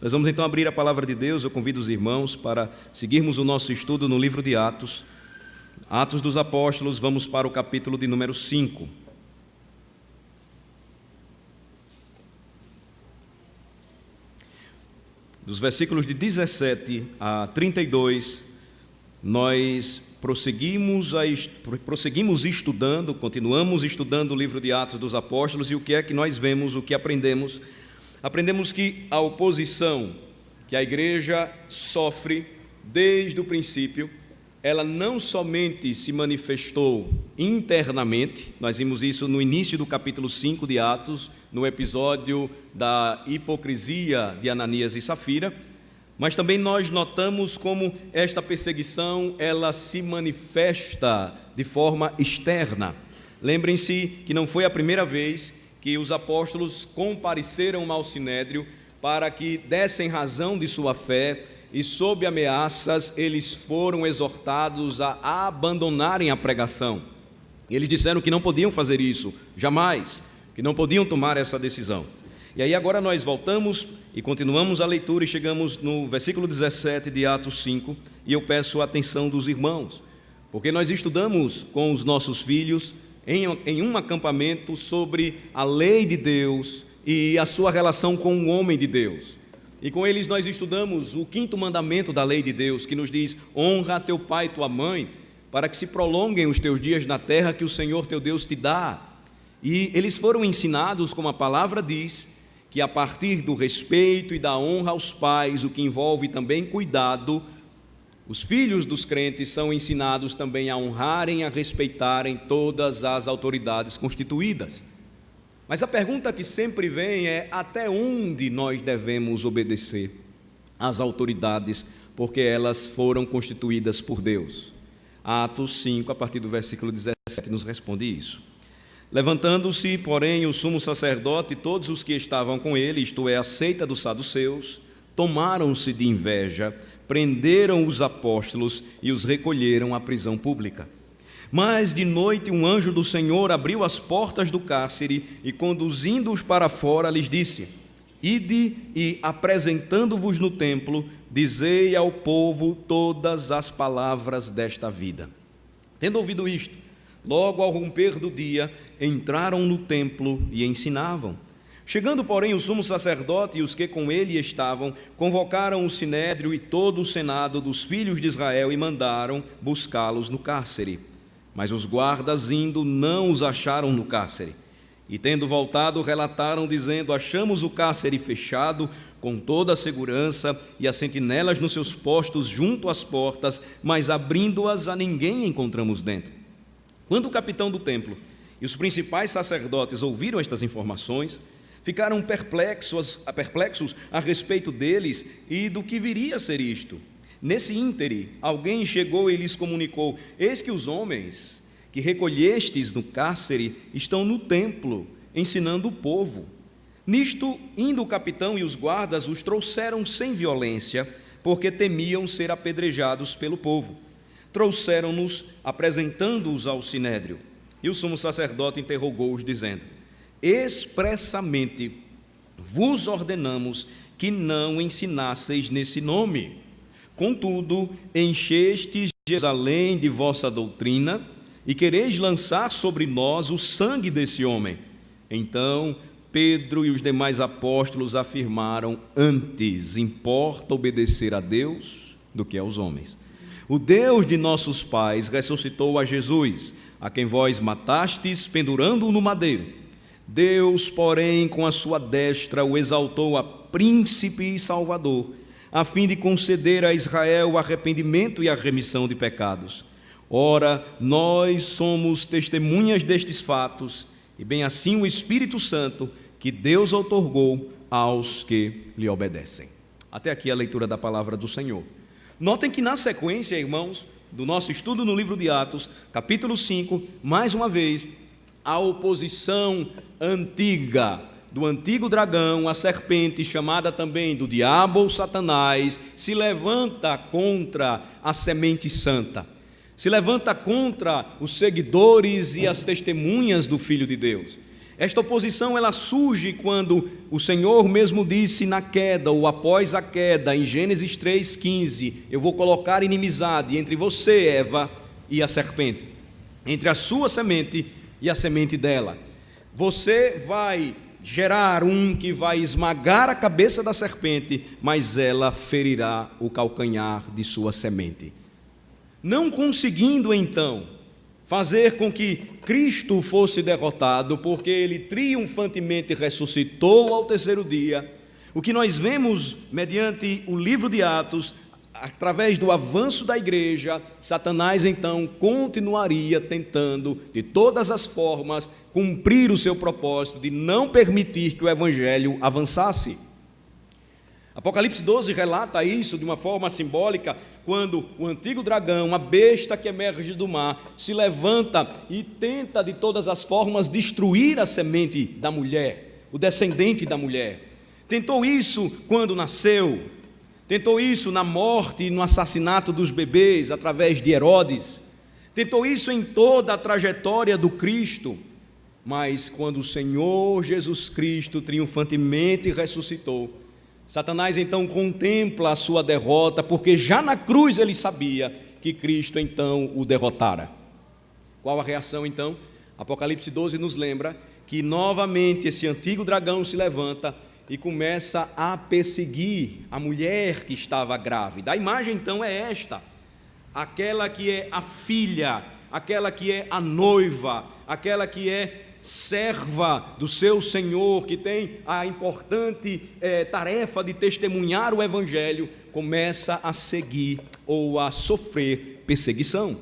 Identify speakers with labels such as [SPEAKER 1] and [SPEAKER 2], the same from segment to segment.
[SPEAKER 1] Nós vamos então abrir a palavra de Deus. Eu convido os irmãos para seguirmos o nosso estudo no livro de Atos. Atos dos Apóstolos, vamos para o capítulo de número 5. Dos versículos de 17 a 32, nós prosseguimos estudando, continuamos estudando o livro de Atos dos Apóstolos, e o que é que nós vemos, o que aprendemos? Aprendemos que a oposição que a igreja sofre desde o princípio, ela não somente se manifestou internamente, nós vimos isso no início do capítulo 5 de Atos, no episódio da hipocrisia de Ananias e Safira, mas também nós notamos como esta perseguição, ela se manifesta de forma externa. Lembrem-se que não foi a primeira vez que os apóstolos compareceram ao Sinédrio para que dessem razão de sua fé, e sob ameaças eles foram exortados a abandonarem a pregação. Eles disseram que não podiam fazer isso, jamais, que não podiam tomar essa decisão. E aí agora nós voltamos e continuamos a leitura e chegamos no versículo 17 de Atos 5, e eu peço a atenção dos irmãos, porque nós estudamos com os nossos filhos em um acampamento sobre a lei de Deus e a sua relação com o homem de Deus. E com eles nós estudamos o 5º mandamento da lei de Deus, que nos diz: honra teu pai e tua mãe, para que se prolonguem os teus dias na terra que o Senhor teu Deus te dá. E eles foram ensinados, como a palavra diz, que a partir do respeito e da honra aos pais, o que envolve também cuidado, os filhos dos crentes são ensinados também a honrarem, a respeitarem todas as autoridades constituídas. Mas a pergunta que sempre vem é: até onde nós devemos obedecer às autoridades, porque elas foram constituídas por Deus? Atos 5, a partir do versículo 17, nos responde isso. Levantando-se, porém, o sumo sacerdote e todos os que estavam com ele, isto é, a seita dos saduceus, tomaram-se de inveja, prenderam os apóstolos e os recolheram à prisão pública. Mas de noite um anjo do Senhor abriu as portas do cárcere e, conduzindo-os para fora, lhes disse: ide e, apresentando-vos no templo, dizei ao povo todas as palavras desta vida. Tendo ouvido isto, logo ao romper do dia, entraram no templo e ensinavam. Chegando, porém, o sumo sacerdote e os que com ele estavam, convocaram o sinédrio e todo o senado dos filhos de Israel e mandaram buscá-los no cárcere. Mas os guardas, indo, não os acharam no cárcere. E tendo voltado, relataram, dizendo: achamos o cárcere fechado, com toda a segurança, e as sentinelas nos seus postos junto às portas, mas abrindo-as a ninguém encontramos dentro. Quando o capitão do templo e os principais sacerdotes ouviram estas informações, ficaram perplexos a respeito deles e do que viria a ser isto. Nesse íntere, alguém chegou e lhes comunicou: eis que os homens que recolhestes no cárcere estão no templo, ensinando o povo. Nisto, indo o capitão e os guardas, os trouxeram sem violência, porque temiam ser apedrejados pelo povo. Trouxeram-nos, apresentando-os ao sinédrio. E o sumo sacerdote interrogou-os, dizendo: expressamente vos ordenamos que não ensinasseis nesse nome. Contudo, enchestes Jerusalém de vossa doutrina e quereis lançar sobre nós o sangue desse homem. Então Pedro e os demais apóstolos afirmaram: antes importa obedecer a Deus do que aos homens. O Deus de nossos pais ressuscitou a Jesus, a quem vós matastes pendurando-o no madeiro. Deus, porém, com a sua destra o exaltou a príncipe e salvador, a fim de conceder a Israel o arrependimento e a remissão de pecados. Ora, nós somos testemunhas destes fatos, e bem assim o Espírito Santo, que Deus outorgou aos que lhe obedecem. Até aqui a leitura da palavra do Senhor. Notem que na sequência, irmãos, do nosso estudo no livro de Atos, capítulo 5, mais uma vez, a oposição antiga, do antigo dragão, a serpente, chamada também do diabo ou Satanás, se levanta contra a semente santa, se levanta contra os seguidores e as testemunhas do Filho de Deus. Esta oposição ela surge quando o Senhor mesmo disse na queda, ou após a queda, em Gênesis 3,15, eu vou colocar inimizade entre você, Eva, e a serpente, entre a sua semente e a semente dela. Você vai gerar um que vai esmagar a cabeça da serpente, mas ela ferirá o calcanhar de sua semente. Não conseguindo então fazer com que Cristo fosse derrotado, porque ele triunfantemente ressuscitou ao terceiro dia, o que nós vemos mediante o livro de Atos, através do avanço da igreja, Satanás então continuaria tentando de todas as formas cumprir o seu propósito de não permitir que o evangelho avançasse. Apocalipse 12 relata isso de uma forma simbólica, quando o antigo dragão, a besta que emerge do mar, se levanta e tenta de todas as formas destruir a semente da mulher, o descendente da mulher. Tentou isso quando nasceu, tentou isso na morte e no assassinato dos bebês através de Herodes, tentou isso em toda a trajetória do Cristo, mas quando o Senhor Jesus Cristo triunfantemente ressuscitou, Satanás então contempla a sua derrota, porque já na cruz ele sabia que Cristo então o derrotara. Qual a reação então? Apocalipse 12 nos lembra que novamente esse antigo dragão se levanta e começa a perseguir a mulher que estava grávida. A imagem então é esta: aquela que é a filha, aquela que é a noiva, aquela que é serva do seu Senhor, que tem a importante tarefa de testemunhar o Evangelho, começa a seguir ou a sofrer perseguição.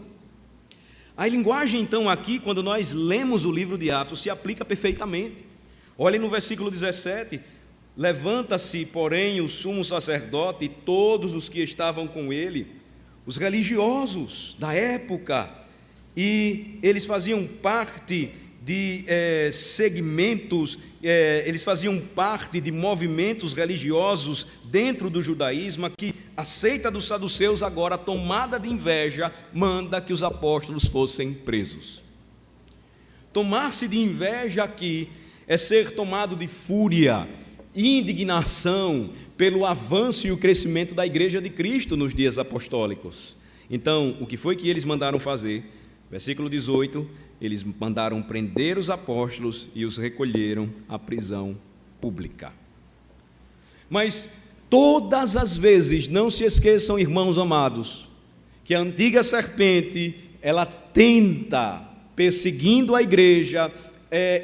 [SPEAKER 1] A linguagem então aqui, quando nós lemos o livro de Atos, se aplica perfeitamente. Olhem no versículo 17, levanta-se, porém, o sumo sacerdote e todos os que estavam com ele, os religiosos da época, e eles faziam parte de segmentos, eles faziam parte de movimentos religiosos dentro do judaísmo, que a seita dos saduceus, agora tomada de inveja, manda que os apóstolos fossem presos. Tomar-se de inveja aqui é ser tomado de fúria, indignação pelo avanço e o crescimento da igreja de Cristo nos dias apostólicos. Então, o que foi que eles mandaram fazer? Versículo 18, eles mandaram prender os apóstolos e os recolheram à prisão pública. Mas todas as vezes, não se esqueçam, irmãos amados, que a antiga serpente, ela tenta, perseguindo a igreja,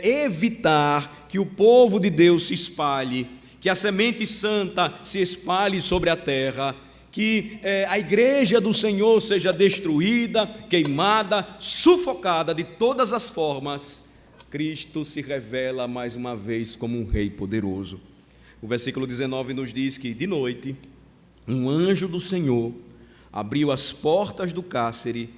[SPEAKER 1] evitar que o povo de Deus se espalhe, que a semente santa se espalhe sobre a terra, que a igreja do Senhor seja destruída, queimada, sufocada de todas as formas. Cristo se revela mais uma vez como um rei poderoso. O versículo 19 nos diz que de noite um anjo do Senhor abriu as portas do cárcere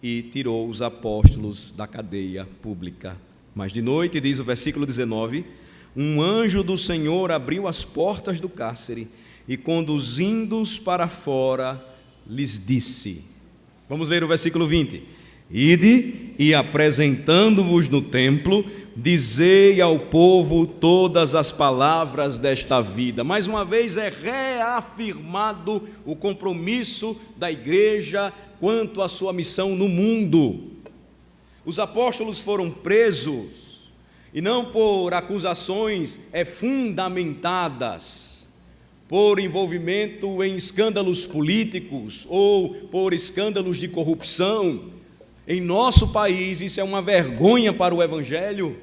[SPEAKER 1] e tirou os apóstolos da cadeia pública. Mas de noite, diz o versículo 19, um anjo do Senhor abriu as portas do cárcere e, conduzindo-os para fora, lhes disse. Vamos ler o versículo 20. Ide e, apresentando-vos no templo, dizei ao povo todas as palavras desta vida. Mais uma vez é reafirmado o compromisso da igreja quanto à sua missão no mundo. Os apóstolos foram presos, e não por acusações fundamentadas, por envolvimento em escândalos políticos ou por escândalos de corrupção. Em nosso país isso é uma vergonha para o Evangelho,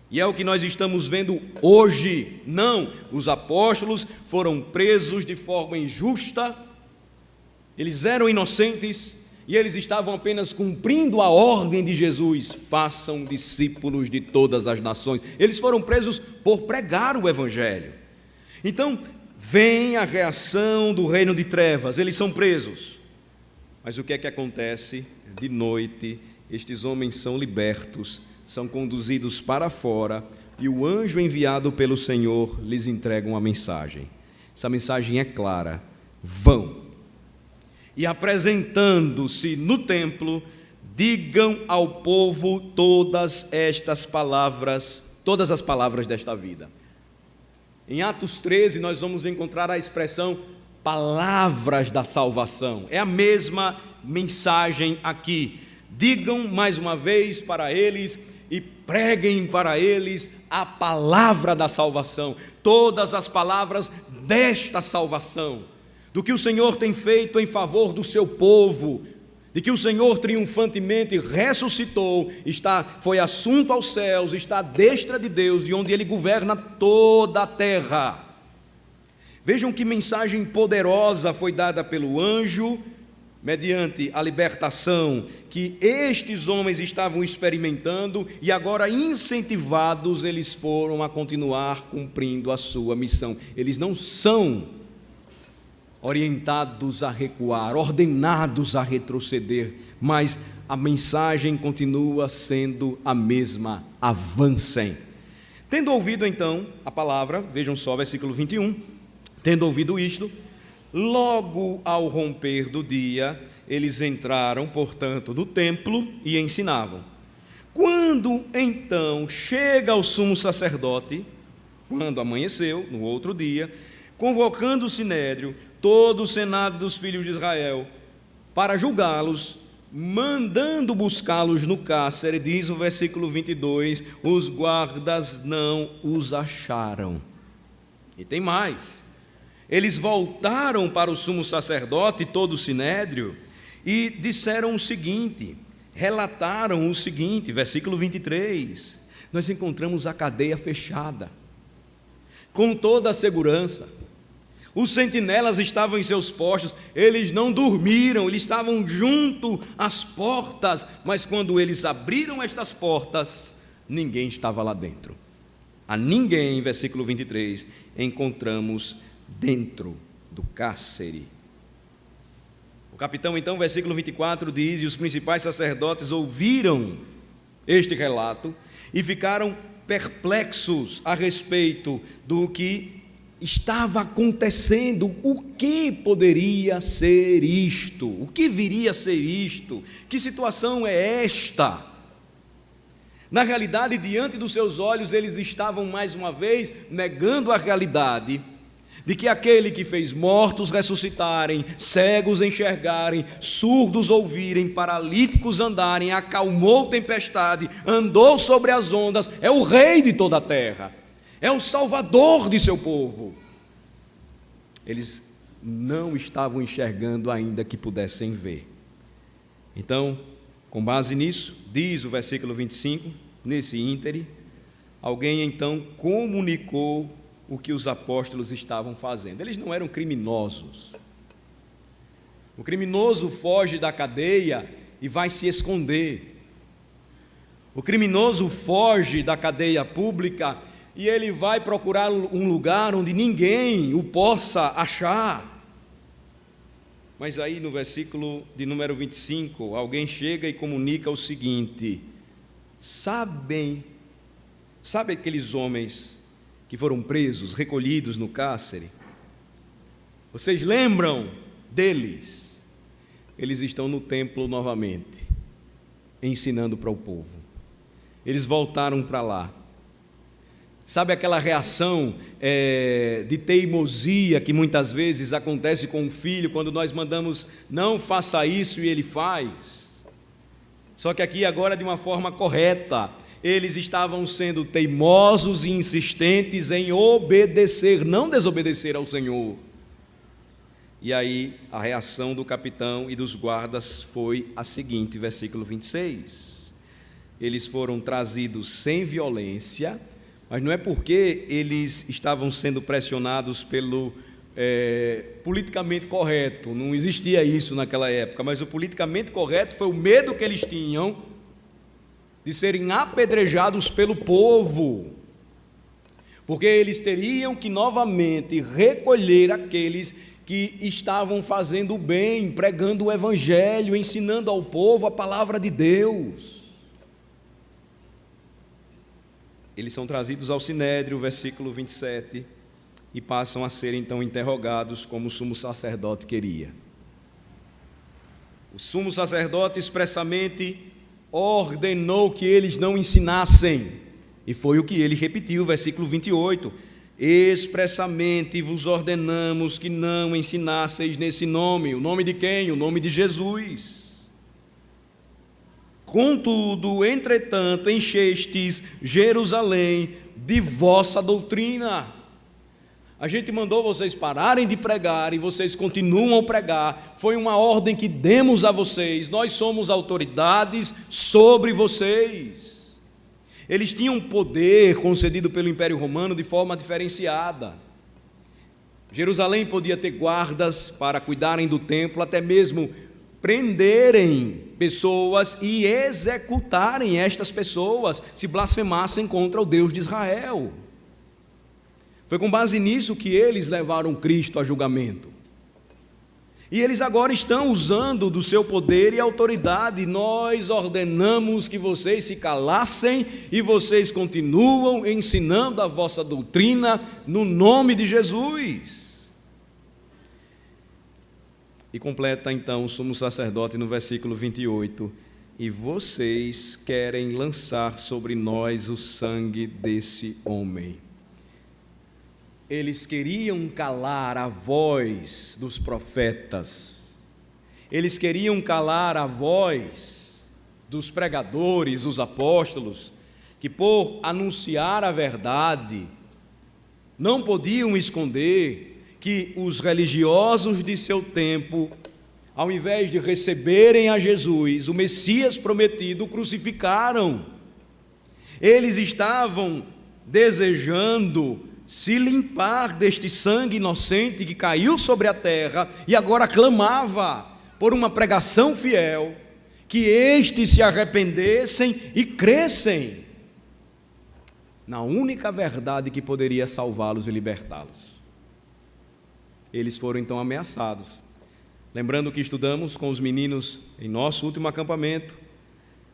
[SPEAKER 1] e é o que nós estamos vendo hoje. Não, os apóstolos foram presos de forma injusta, eles eram inocentes e eles estavam apenas cumprindo a ordem de Jesus: façam discípulos de todas as nações. Eles foram presos por pregar o Evangelho. Então, vem a reação do reino de trevas, eles são presos. Mas o que é que acontece? De noite, estes homens são libertos, são conduzidos para fora, e o anjo enviado pelo Senhor lhes entrega uma mensagem. Essa mensagem é clara: vão, e apresentando-se no templo, digam ao povo todas estas palavras todas as palavras desta vida. Em Atos 13 nós vamos encontrar a expressão palavras da salvação. É a mesma mensagem aqui. Digam mais uma vez para eles e preguem para eles a palavra da salvação, todas as palavras desta salvação, do que o Senhor tem feito em favor do seu povo, de que o Senhor triunfantemente ressuscitou, foi assunto aos céus, está à destra de Deus, de onde Ele governa toda a terra. Vejam que mensagem poderosa foi dada pelo anjo, mediante a libertação que estes homens estavam experimentando, e agora incentivados eles foram a continuar cumprindo a sua missão. Eles não são orientados a recuar, ordenados a retroceder, mas a mensagem continua sendo a mesma: avancem. Tendo ouvido então a palavra, vejam só, versículo 21, tendo ouvido isto, logo ao romper do dia, eles entraram, portanto, no templo e ensinavam. Quando então chega o sumo sacerdote, quando amanheceu, no outro dia, convocando o sinédrio, todo o senado dos filhos de Israel, para julgá-los, mandando buscá-los no cárcere, diz o versículo 22, os guardas não os acharam. E tem mais. Eles voltaram para o sumo sacerdote, todo o sinédrio, e disseram o seguinte, relataram o seguinte, versículo 23, nós encontramos a cadeia fechada, com toda a segurança, os sentinelas estavam em seus postos, eles não dormiram, eles estavam junto às portas, mas quando eles abriram estas portas, ninguém estava lá dentro. A ninguém, versículo 23, encontramos dentro do cárcere. O capitão, então, versículo 24 diz, e os principais sacerdotes ouviram este relato e ficaram perplexos a respeito do que estava acontecendo. O que poderia ser isto? O que viria a ser isto? Que situação é esta? Na realidade, diante dos seus olhos, eles estavam mais uma vez negando a realidade de que aquele que fez mortos ressuscitarem, cegos enxergarem, surdos ouvirem, paralíticos andarem, acalmou tempestade, andou sobre as ondas, é o rei de toda a terra, é o salvador de seu povo. Eles não estavam enxergando ainda que pudessem ver. Então, com base nisso, diz o versículo 25, nesse íntere, alguém então comunicou o que os apóstolos estavam fazendo. Eles não eram criminosos. O criminoso foge da cadeia e vai se esconder. O criminoso foge da cadeia pública e ele vai procurar um lugar onde ninguém o possa achar. Mas aí no versículo de número 25, alguém chega e comunica o seguinte: sabe aqueles homens que foram presos, recolhidos no cárcere? Vocês lembram deles? Eles estão no templo novamente, ensinando para o povo. Eles voltaram para lá. Sabe aquela reação de teimosia que muitas vezes acontece com um filho, quando nós mandamos, não faça isso e ele faz? Só que aqui agora de uma forma correta. Eles estavam sendo teimosos e insistentes em obedecer, não desobedecer ao Senhor. E aí a reação do capitão e dos guardas foi a seguinte, versículo 26. Eles foram trazidos sem violência, mas não é porque eles estavam sendo pressionados pelo politicamente correto, não existia isso naquela época, mas o politicamente correto foi o medo que eles tinham de serem apedrejados pelo povo, porque eles teriam que novamente recolher aqueles que estavam fazendo o bem, pregando o evangelho, ensinando ao povo a palavra de Deus. Eles são trazidos ao sinédrio, versículo 27, e passam a ser então interrogados como o sumo sacerdote queria. O sumo sacerdote expressamente ordenou que eles não ensinassem, E foi o que ele repetiu, versículo 28. Expressamente vos ordenamos que não ensinasseis nesse nome. O nome de quem? O nome de Jesus. Contudo, entretanto, enchestes Jerusalém de vossa doutrina. A gente mandou vocês pararem de pregar e vocês continuam a pregar. Foi uma ordem que demos a vocês. Nós somos autoridades sobre vocês. Eles tinham poder concedido pelo Império Romano de forma diferenciada. Jerusalém podia ter guardas para cuidarem do templo, até mesmo prenderem pessoas e executarem estas pessoas se blasfemassem contra o Deus de Israel. Foi com base nisso que eles levaram Cristo a julgamento. E eles agora estão usando do seu poder e autoridade. Nós ordenamos que vocês se calassem e vocês continuam ensinando a vossa doutrina no nome de Jesus. E completa então o sumo sacerdote no versículo 28. E vocês querem lançar sobre nós o sangue desse homem. Eles queriam calar a voz dos profetas, eles queriam calar a voz dos pregadores, os apóstolos, que por anunciar a verdade, não podiam esconder que os religiosos de seu tempo, ao invés de receberem a Jesus, o Messias prometido, crucificaram. Eles estavam desejando se limpar deste sangue inocente que caiu sobre a terra e agora clamava por uma pregação fiel, que estes se arrependessem e crescem na única verdade que poderia salvá-los e libertá-los. Eles foram então ameaçados. Lembrando que estudamos com os meninos em nosso último acampamento,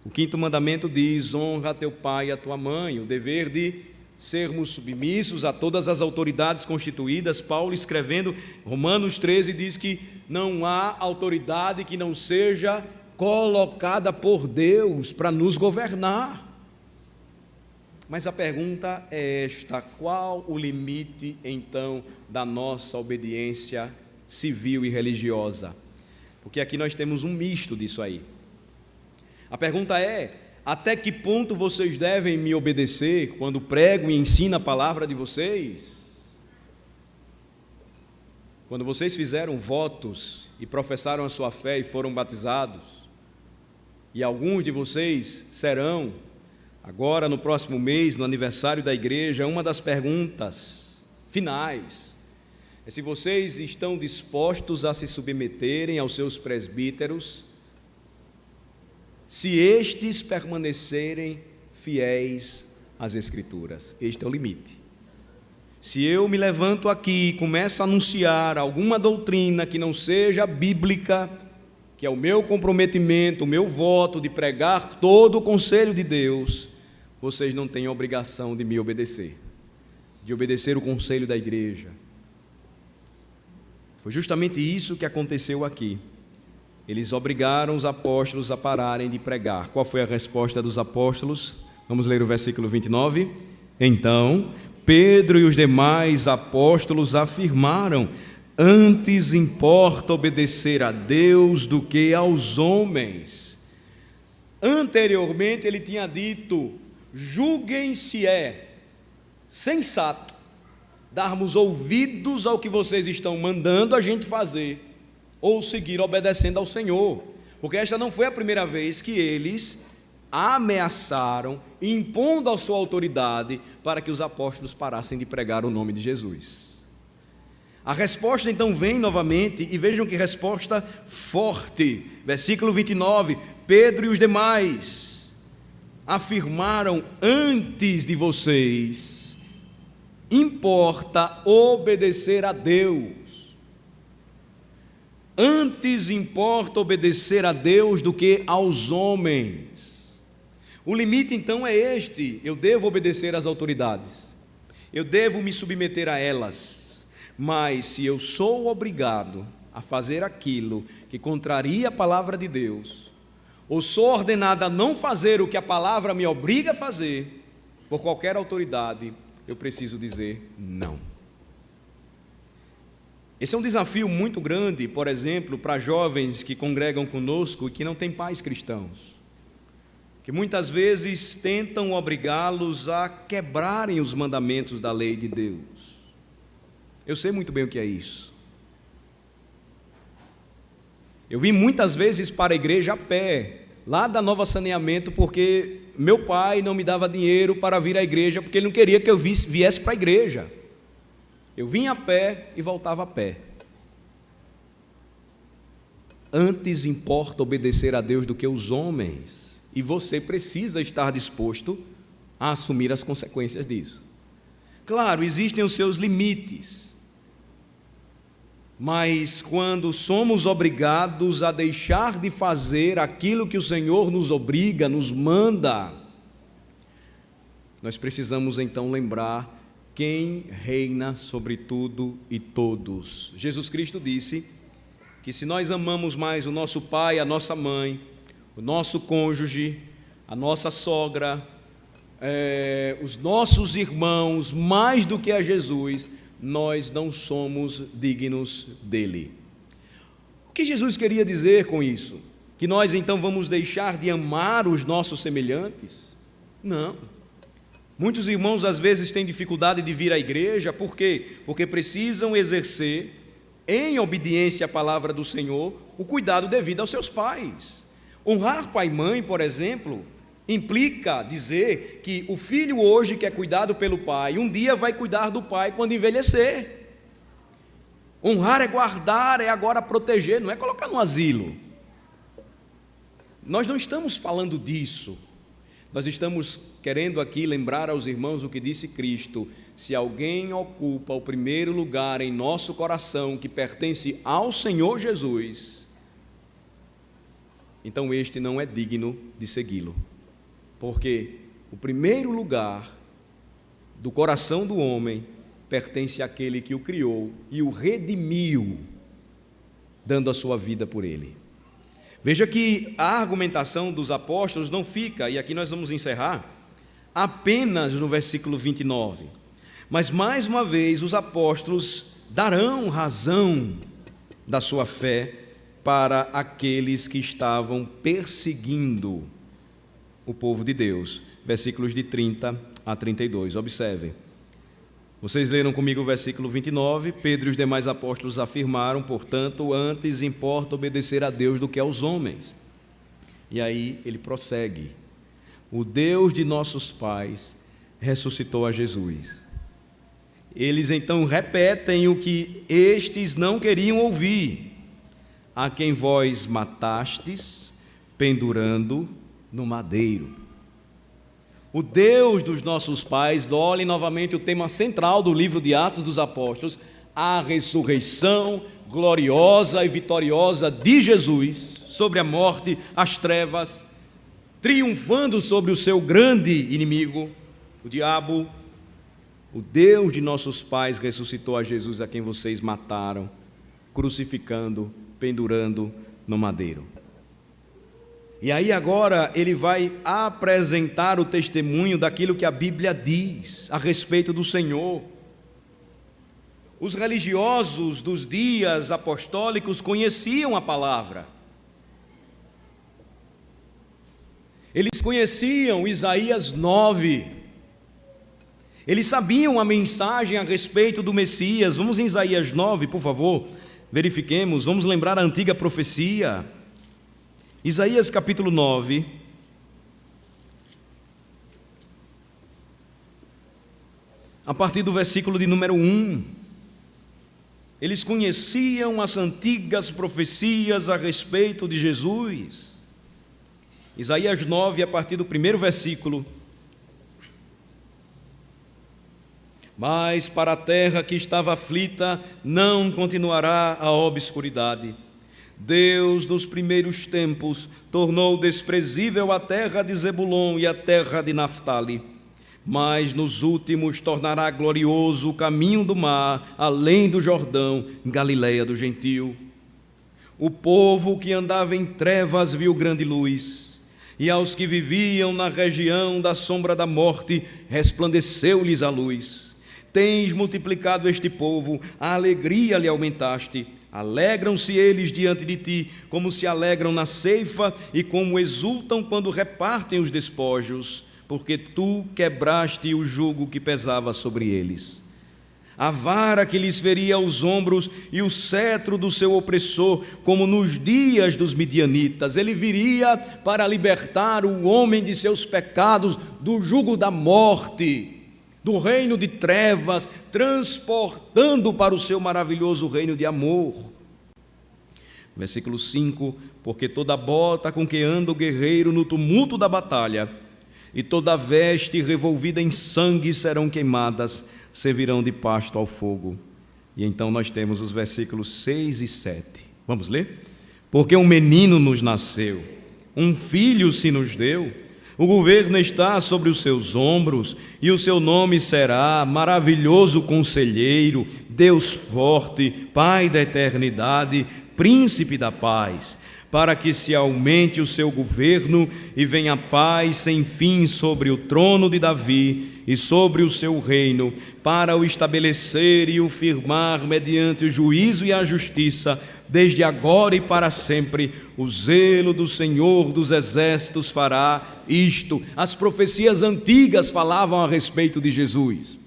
[SPEAKER 1] o 5º mandamento diz: honra teu pai e a tua mãe, o dever de sermos submissos a todas as autoridades constituídas. Paulo, escrevendo Romanos 13, diz que não há autoridade que não seja colocada por Deus para nos governar. Mas a pergunta é esta: qual o limite então da nossa obediência civil e religiosa? Porque aqui nós temos um misto disso aí. A pergunta é: até que ponto vocês devem me obedecer quando prego e ensino a palavra de vocês? Quando vocês fizeram votos e professaram a sua fé e foram batizados, e alguns de vocês serão, agora no próximo mês, no aniversário da igreja, uma das perguntas finais é se vocês estão dispostos a se submeterem aos seus presbíteros, se estes permanecerem fiéis às Escrituras. Este é o limite. Se eu me levanto aqui e começo a anunciar alguma doutrina que não seja bíblica, que é o meu comprometimento, o meu voto de pregar todo o conselho de Deus, vocês não têm a obrigação de me obedecer, de obedecer o conselho da igreja. Foi justamente isso que aconteceu aqui. Eles obrigaram os apóstolos a pararem de pregar. Qual foi a resposta dos apóstolos? Vamos ler o versículo 29. Então, Pedro e os demais apóstolos afirmaram: antes importa obedecer a Deus do que aos homens. Anteriormente ele tinha dito: julguem se é sensato darmos ouvidos ao que vocês estão mandando a gente fazer, ou seguir obedecendo ao Senhor, porque esta não foi a primeira vez que eles ameaçaram, impondo a sua autoridade para que os apóstolos parassem de pregar o nome de Jesus. A resposta então vem novamente, e vejam que resposta forte. Versículo 29, Pedro e os demais afirmaram: antes de vocês importa obedecer a Deus. Antes importa obedecer a Deus do que aos homens. O limite então é este: eu devo obedecer às autoridades, eu devo me submeter a elas, mas se eu sou obrigado a fazer aquilo que contraria a palavra de Deus, ou sou ordenado a não fazer o que a palavra me obriga a fazer, por qualquer autoridade, eu preciso dizer não. Esse é um desafio muito grande, por exemplo, para jovens que congregam conosco e que não têm pais cristãos, que muitas vezes tentam obrigá-los a quebrarem os mandamentos da lei de Deus. Eu sei muito bem o que é isso. Eu vim muitas vezes para a igreja a pé, lá da Nova Saneamento, porque meu pai não me dava dinheiro para vir à igreja, porque ele não queria que eu viesse para a igreja. Eu vinha a pé e voltava a pé. Antes importa obedecer a Deus do que os homens, e você precisa estar disposto a assumir as consequências disso. Claro, existem os seus limites, mas quando somos obrigados a deixar de fazer aquilo que o Senhor nos obriga, nos manda, nós precisamos então lembrar quem reina sobre tudo e todos. Jesus Cristo disse que se nós amamos mais o nosso pai, a nossa mãe, o nosso cônjuge, a nossa sogra, os nossos irmãos, mais do que a Jesus, nós não somos dignos dele. O que Jesus queria dizer com isso? Que nós então vamos deixar de amar os nossos semelhantes? Não. Muitos irmãos às vezes têm dificuldade de vir à igreja, por quê? Porque precisam exercer, em obediência à palavra do Senhor, o cuidado devido aos seus pais. Honrar pai e mãe, por exemplo, implica dizer que o filho hoje que é cuidado pelo pai, um dia vai cuidar do pai quando envelhecer. Honrar é guardar, é agora proteger, não é colocar no asilo. Nós não estamos falando disso. Nós estamos querendo aqui lembrar aos irmãos o que disse Cristo: se alguém ocupa o primeiro lugar em nosso coração que pertence ao Senhor Jesus, então este não é digno de segui-lo, porque o primeiro lugar do coração do homem pertence àquele que o criou e o redimiu, dando a sua vida por ele. Veja que a argumentação dos apóstolos não fica, e aqui nós vamos encerrar, apenas no versículo 29, mas mais uma vez os apóstolos darão razão da sua fé para aqueles que estavam perseguindo o povo de Deus. Versículos de 30 a 32, observem. Vocês leram comigo o versículo 29, Pedro e os demais apóstolos afirmaram, portanto, antes importa obedecer a Deus do que aos homens. E aí ele prossegue, o Deus de nossos pais ressuscitou a Jesus. Eles então repetem o que estes não queriam ouvir, a quem vós matastes, pendurando no madeiro. O Deus dos nossos pais, olhem novamente o tema central do livro de Atos dos Apóstolos, a ressurreição gloriosa e vitoriosa de Jesus sobre a morte, as trevas, triunfando sobre o seu grande inimigo, o diabo. O Deus de nossos pais ressuscitou a Jesus, a quem vocês mataram, crucificando, pendurando no madeiro. E aí agora ele vai apresentar o testemunho daquilo que a Bíblia diz a respeito do Senhor. Os religiosos dos dias apostólicos conheciam a palavra. Eles conheciam Isaías 9. Eles sabiam a mensagem a respeito do Messias. Vamos em Isaías 9, por favor, verifiquemos, vamos lembrar a antiga profecia. Isaías capítulo 9, a partir do versículo de número 1, eles conheciam as antigas profecias a respeito de Jesus. Isaías 9, a partir do primeiro versículo, mas para a terra que estava aflita não continuará a obscuridade. Deus, nos primeiros tempos, tornou desprezível a terra de Zebulon e a terra de Naftali, mas nos últimos tornará glorioso o caminho do mar, além do Jordão, Galileia do Gentio. O povo que andava em trevas viu grande luz, e aos que viviam na região da sombra da morte, resplandeceu-lhes a luz. Tens multiplicado este povo, a alegria lhe aumentaste. Alegram-se eles diante de ti, como se alegram na ceifa e como exultam quando repartem os despojos, porque tu quebraste o jugo que pesava sobre eles. A vara que lhes feria os ombros e o cetro do seu opressor, como nos dias dos midianitas. Ele viria para libertar o homem de seus pecados, do jugo da morte, do reino de trevas, transportando para o seu maravilhoso reino de amor. Versículo 5: porque toda bota com que anda o guerreiro no tumulto da batalha, e toda veste revolvida em sangue serão queimadas, servirão de pasto ao fogo. E então nós temos os versículos 6 e 7. Vamos ler? Porque um menino nos nasceu, um filho se nos deu, o governo está sobre os seus ombros, e o seu nome será Maravilhoso Conselheiro, Deus Forte, Pai da Eternidade, Príncipe da Paz, para que se aumente o seu governo e venha paz sem fim sobre o trono de Davi e sobre o seu reino, para o estabelecer e o firmar mediante o juízo e a justiça, desde agora e para sempre. O zelo do Senhor dos Exércitos fará isto. As profecias antigas falavam a respeito de Jesus.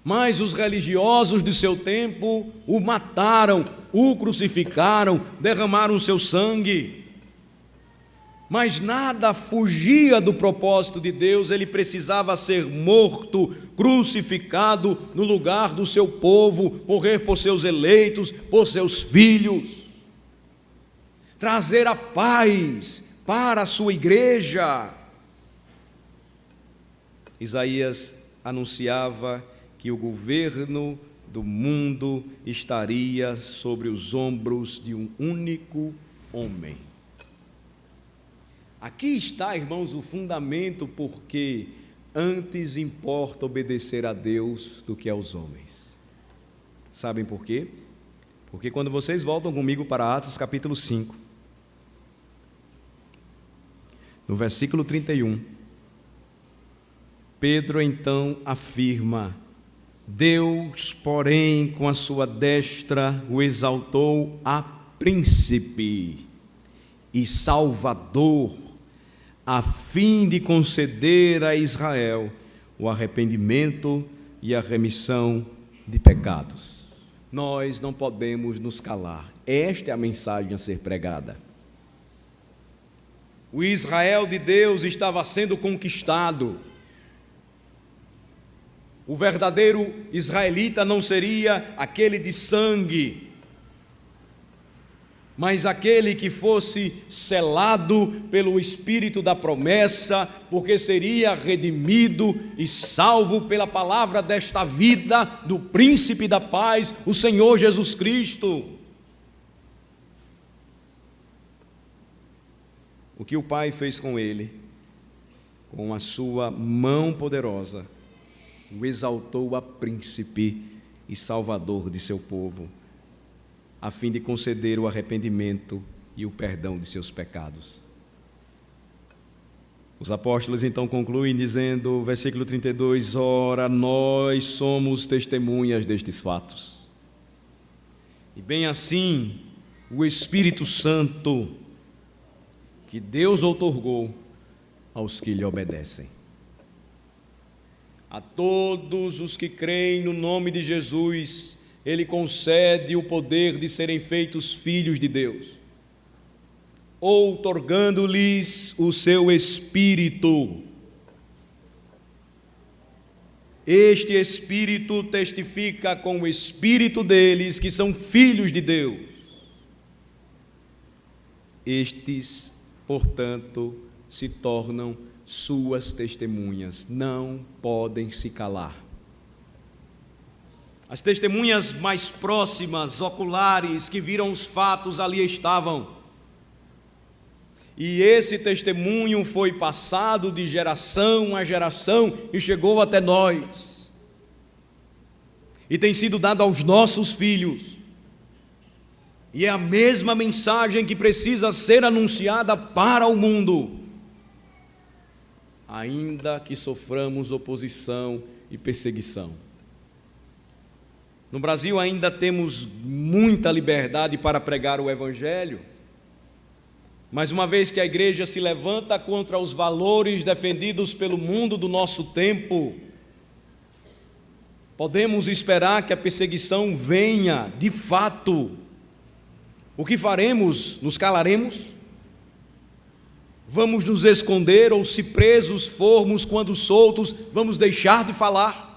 [SPEAKER 1] Mas os religiosos de seu tempo o mataram, o crucificaram, derramaram seu sangue. Mas nada fugia do propósito de Deus, ele precisava ser morto, crucificado no lugar do seu povo, morrer por seus eleitos, por seus filhos, trazer a paz para a sua igreja. Isaías anunciava que o governo do mundo estaria sobre os ombros de um único homem. Aqui está, irmãos, o fundamento porque antes importa obedecer a Deus do que aos homens. Sabem por quê? Porque quando vocês voltam comigo para Atos capítulo 5, no versículo 31, Pedro então afirma: Deus, porém, com a sua destra o exaltou a príncipe e salvador, a fim de conceder a Israel o arrependimento e a remissão de pecados. Nós não podemos nos calar. Esta é a mensagem a ser pregada. O Israel de Deus estava sendo conquistado. O verdadeiro israelita não seria aquele de sangue, mas aquele que fosse selado pelo Espírito da promessa, porque seria redimido e salvo pela palavra desta vida do Príncipe da Paz, o Senhor Jesus Cristo. O que o Pai fez com ele, com a sua mão poderosa, o exaltou a príncipe e salvador de seu povo, a fim de conceder o arrependimento e o perdão de seus pecados. Os apóstolos então concluem dizendo, versículo 32, ora, nós somos testemunhas destes fatos. E bem assim, o Espírito Santo que Deus outorgou aos que lhe obedecem. A todos os que creem no nome de Jesus, Ele concede o poder de serem feitos filhos de Deus, outorgando-lhes o seu Espírito. Este Espírito testifica com o Espírito deles que são filhos de Deus. Estes, portanto, se tornam suas testemunhas, não podem se calar. As testemunhas mais próximas, oculares, que viram os fatos, ali estavam. E esse testemunho foi passado de geração a geração e chegou até nós. E tem sido dado aos nossos filhos. E é a mesma mensagem que precisa ser anunciada para o mundo, ainda que soframos oposição e perseguição. No Brasil ainda temos muita liberdade para pregar o Evangelho, mas uma vez que a igreja se levanta contra os valores defendidos pelo mundo do nosso tempo, podemos esperar que a perseguição venha de fato. O que faremos? Nos calaremos? Vamos nos esconder, ou se presos formos quando soltos, vamos deixar de falar?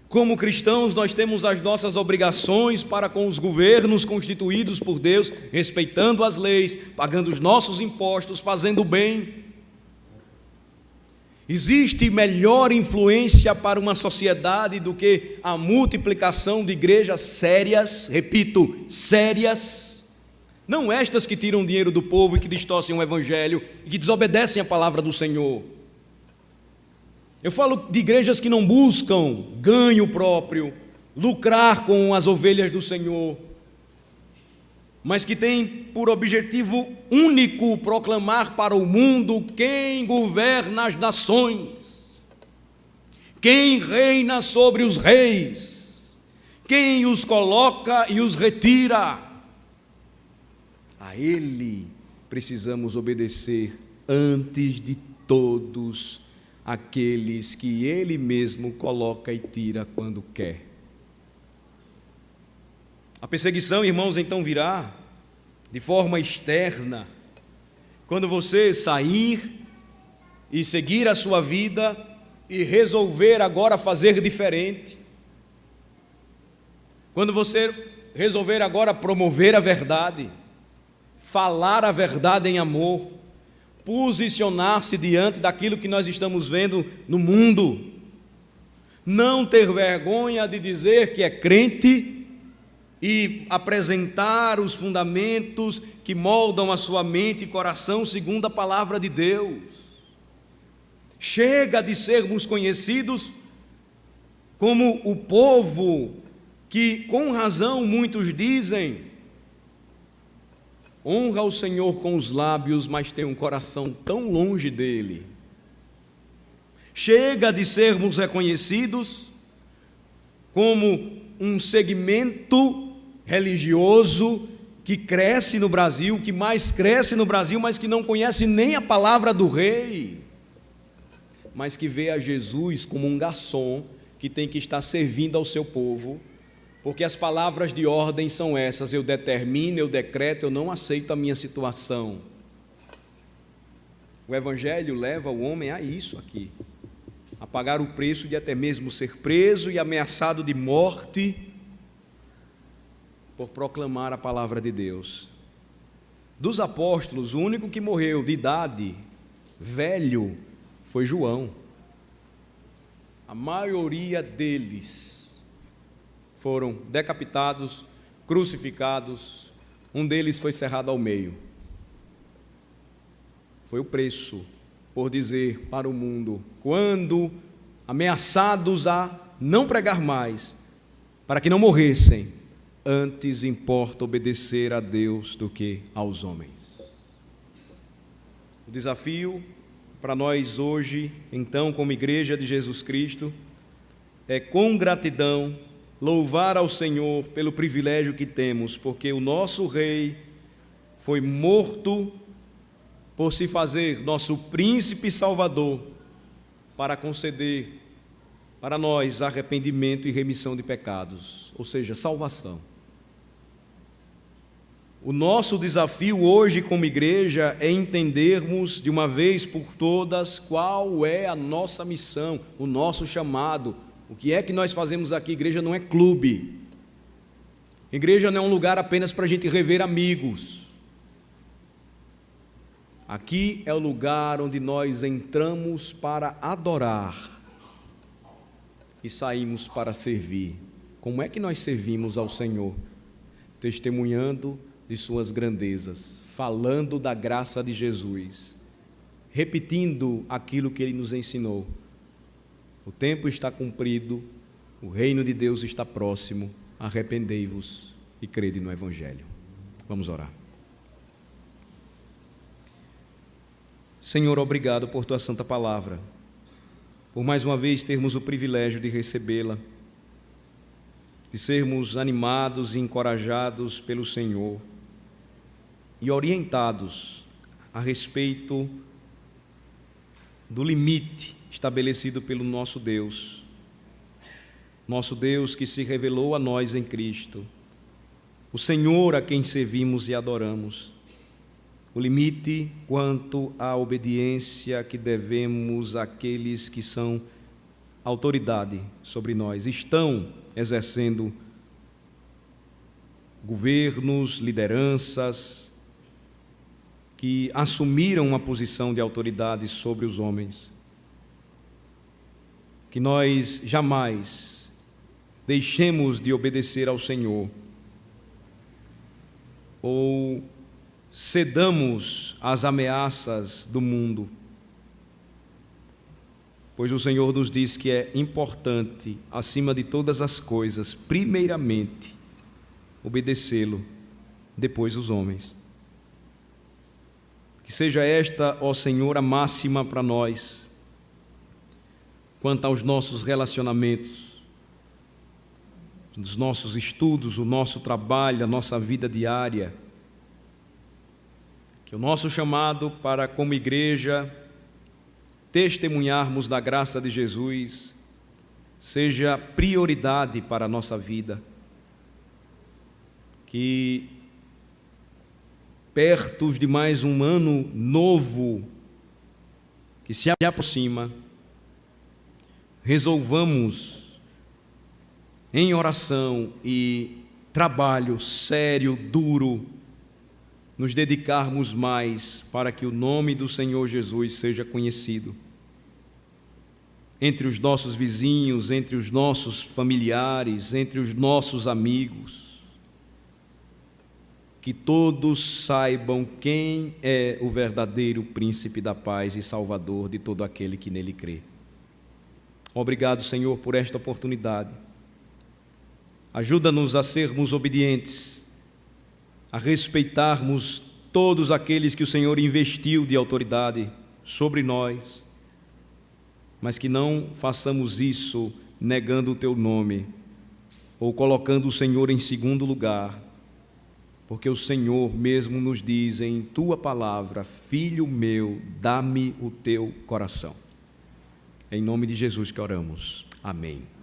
[SPEAKER 1] Como cristãos, nós temos as nossas obrigações para com os governos constituídos por Deus, respeitando as leis, pagando os nossos impostos, fazendo o bem. Existe melhor influência para uma sociedade do que a multiplicação de igrejas sérias, repito, sérias, não estas que tiram dinheiro do povo e que distorcem o Evangelho e que desobedecem a palavra do Senhor. Eu falo de igrejas que não buscam ganho próprio, lucrar com as ovelhas do Senhor, mas que têm por objetivo único proclamar para o mundo quem governa as nações, quem reina sobre os reis, quem os coloca e os retira. A Ele precisamos obedecer antes de todos aqueles que Ele mesmo coloca e tira quando quer. A perseguição, irmãos, então virá de forma externa, quando você sair e seguir a sua vida e resolver agora fazer diferente, quando você resolver agora promover a verdade, falar a verdade em amor, posicionar-se diante daquilo que nós estamos vendo no mundo, não ter vergonha de dizer que é crente e apresentar os fundamentos que moldam a sua mente e coração segundo a palavra de Deus. Chega de sermos conhecidos como o povo que, com razão, muitos dizem, honra o Senhor com os lábios, mas tem um coração tão longe dele. Chega de sermos reconhecidos como um segmento religioso que cresce no Brasil, que mais cresce no Brasil, mas que não conhece nem a palavra do rei, mas que vê a Jesus como um garçom que tem que estar servindo ao seu povo, porque as palavras de ordem são essas: eu determino, eu decreto, eu não aceito a minha situação. O Evangelho leva o homem a isso aqui, a pagar o preço de até mesmo ser preso e ameaçado de morte por proclamar a palavra de Deus. Dos apóstolos, o único que morreu de idade, velho, foi João. A maioria deles foram decapitados, crucificados, um deles foi cerrado ao meio. Foi o preço por dizer para o mundo, quando ameaçados a não pregar mais, para que não morressem, antes importa obedecer a Deus do que aos homens. O desafio para nós hoje, então, como Igreja de Jesus Cristo, é com gratidão louvar ao Senhor pelo privilégio que temos, porque o nosso Rei foi morto por se fazer nosso príncipe salvador, para conceder para nós arrependimento e remissão de pecados, ou seja, salvação. O nosso desafio hoje como igreja é entendermos de uma vez por todas qual é a nossa missão, o nosso chamado. O que é que nós fazemos aqui? Igreja não é clube. Igreja não é um lugar apenas para a gente rever amigos. Aqui é o lugar onde nós entramos para adorar e saímos para servir. Como é que nós servimos ao Senhor? Testemunhando de suas grandezas, falando da graça de Jesus, repetindo aquilo que Ele nos ensinou. O tempo está cumprido, o reino de Deus está próximo, arrependei-vos e crede no Evangelho. Vamos orar. Senhor, obrigado por tua santa palavra, por mais uma vez termos o privilégio de recebê-la, de sermos animados e encorajados pelo Senhor e orientados a respeito do limite estabelecido pelo nosso Deus que se revelou a nós em Cristo, o Senhor a quem servimos e adoramos, o limite quanto à obediência que devemos àqueles que são autoridade sobre nós, estão exercendo governos, lideranças, que assumiram uma posição de autoridade sobre os homens. Que nós jamais deixemos de obedecer ao Senhor ou cedamos às ameaças do mundo, pois o Senhor nos diz que é importante, acima de todas as coisas, primeiramente, obedecê-lo, depois os homens. Que seja esta, ó Senhor, a máxima para nós, quanto aos nossos relacionamentos, os nossos estudos, o nosso trabalho, a nossa vida diária. Que o nosso chamado para, como igreja, testemunharmos da graça de Jesus seja prioridade para a nossa vida. Que, perto de mais um ano novo que se aproxima, resolvamos, em oração e trabalho sério, duro, nos dedicarmos mais para que o nome do Senhor Jesus seja conhecido entre os nossos vizinhos, entre os nossos familiares, entre os nossos amigos. Que todos saibam quem é o verdadeiro príncipe da paz e salvador de todo aquele que nele crê. Obrigado, Senhor, por esta oportunidade. Ajuda-nos a sermos obedientes, a respeitarmos todos aqueles que o Senhor investiu de autoridade sobre nós, mas que não façamos isso negando o Teu nome ou colocando o Senhor em segundo lugar, porque o Senhor mesmo nos diz em Tua palavra: Filho meu, dá-me o Teu coração. Em nome de Jesus que oramos. Amém.